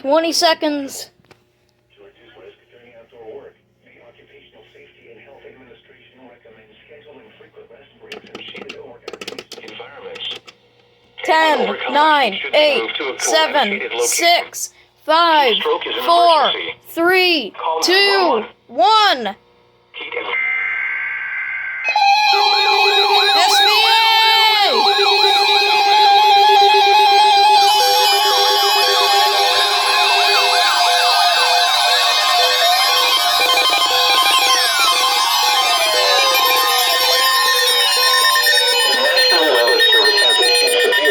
20 seconds. To reduce risk during outdoor work, the Occupational Safety and Health Administration recommends scheduling frequent rest breaks in shaded or air-conditioned environments. 10, 9, 8, 7, 6, 5, 4, 3, 2, 1.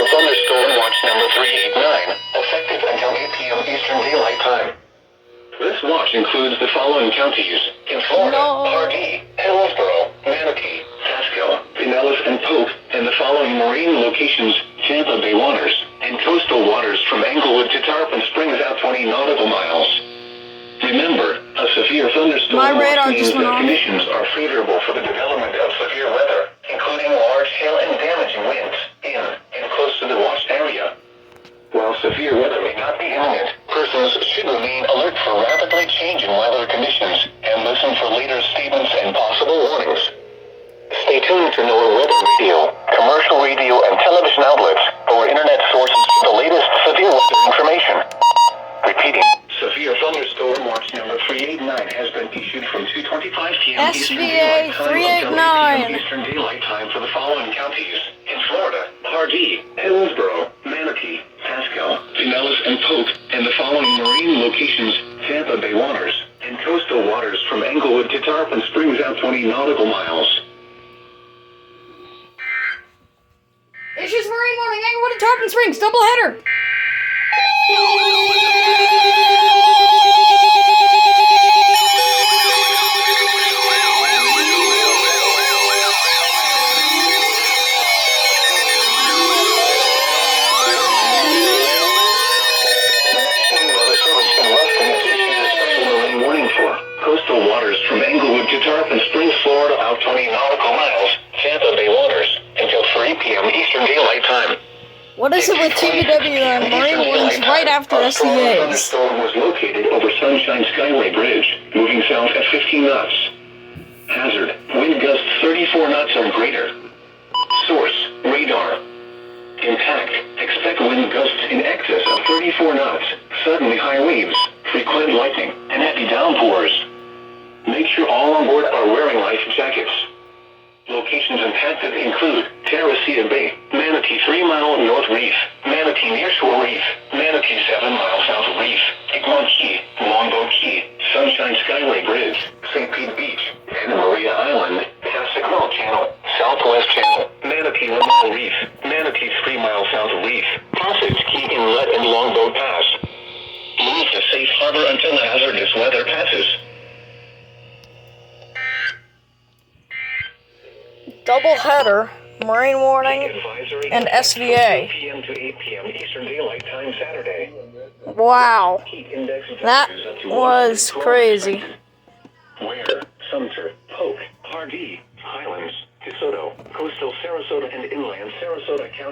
Thunderstorm watch number 389, effective until 8 p.m. Eastern Daylight Time. This watch includes the following counties: in Florida, Pardee, Hillsborough, Manatee, Pasco, Pinellas, and Polk, and the following marine locations: Tampa Bay waters, and coastal waters from Englewood to Tarpon Springs out 20 nautical miles. Remember, a severe thunderstorm means that conditions are favorable for the development of severe weather, including large hail and damaging winds in and close to the watched area. While severe weather may not be imminent, persons should remain alert for rapidly changing weather conditions and listen for later statements and possible warnings. Stay tuned to NOAA Weather Radio, commercial radio and television outlets, or internet sources for the latest severe weather information. Repeating, severe thunderstorm watch number 389 has been issued from 2:25 p.m. Eastern Daylight Time until 8 p.m. Eastern Daylight Time for the following counties: in Florida, Pardee, Hillsborough, Manatee, Pasco, Pinellas, and Polk, and the following marine locations: Tampa Bay waters, and coastal waters from Englewood to Tarpon Springs out 20 nautical miles. Issues Marine Morning, Englewood to Tarpon Springs, doubleheader. Coastal waters from Englewood to Tarpon Springs, Florida, out 20 nautical miles, Tampa Bay waters, until 3 p.m. Eastern Daylight Time. What is it with TBW and Marine Warnings right after SEAs? Thunderstorm was located over Sunshine Skyway Bridge, moving south at 15 knots. Hazard, wind gusts 34 knots or greater. Source, radar. Impact, expect wind gusts in excess of 34 knots, suddenly high waves, frequent lightning, and heavy downpours. Make sure all on board are wearing life jackets. Locations impacted include Terracea Bay, Manatee 3 Mile North Reef, Manatee Nearshore Reef, Manatee 7 Mile South Reef, Egmont Key, Longboat Key, Sunshine Skyway Bridge, St. Pete Beach, Anna Maria Island, Pasquale Channel, Southwest Channel, Manatee Lamoille Reef, Manatee 3 Mile South Reef, Passage Key Inlet, and Longboat Pass. Move to safe harbor until the hazardous weather passes. Doubleheader, Marine Warning, and SVA. PM to 8 p.m. Eastern Daylight Time Saturday. Wow, that was crazy. Where Sumter, Polk, Pardee, Highlands, DeSoto, coastal Sarasota, and inland Sarasota County.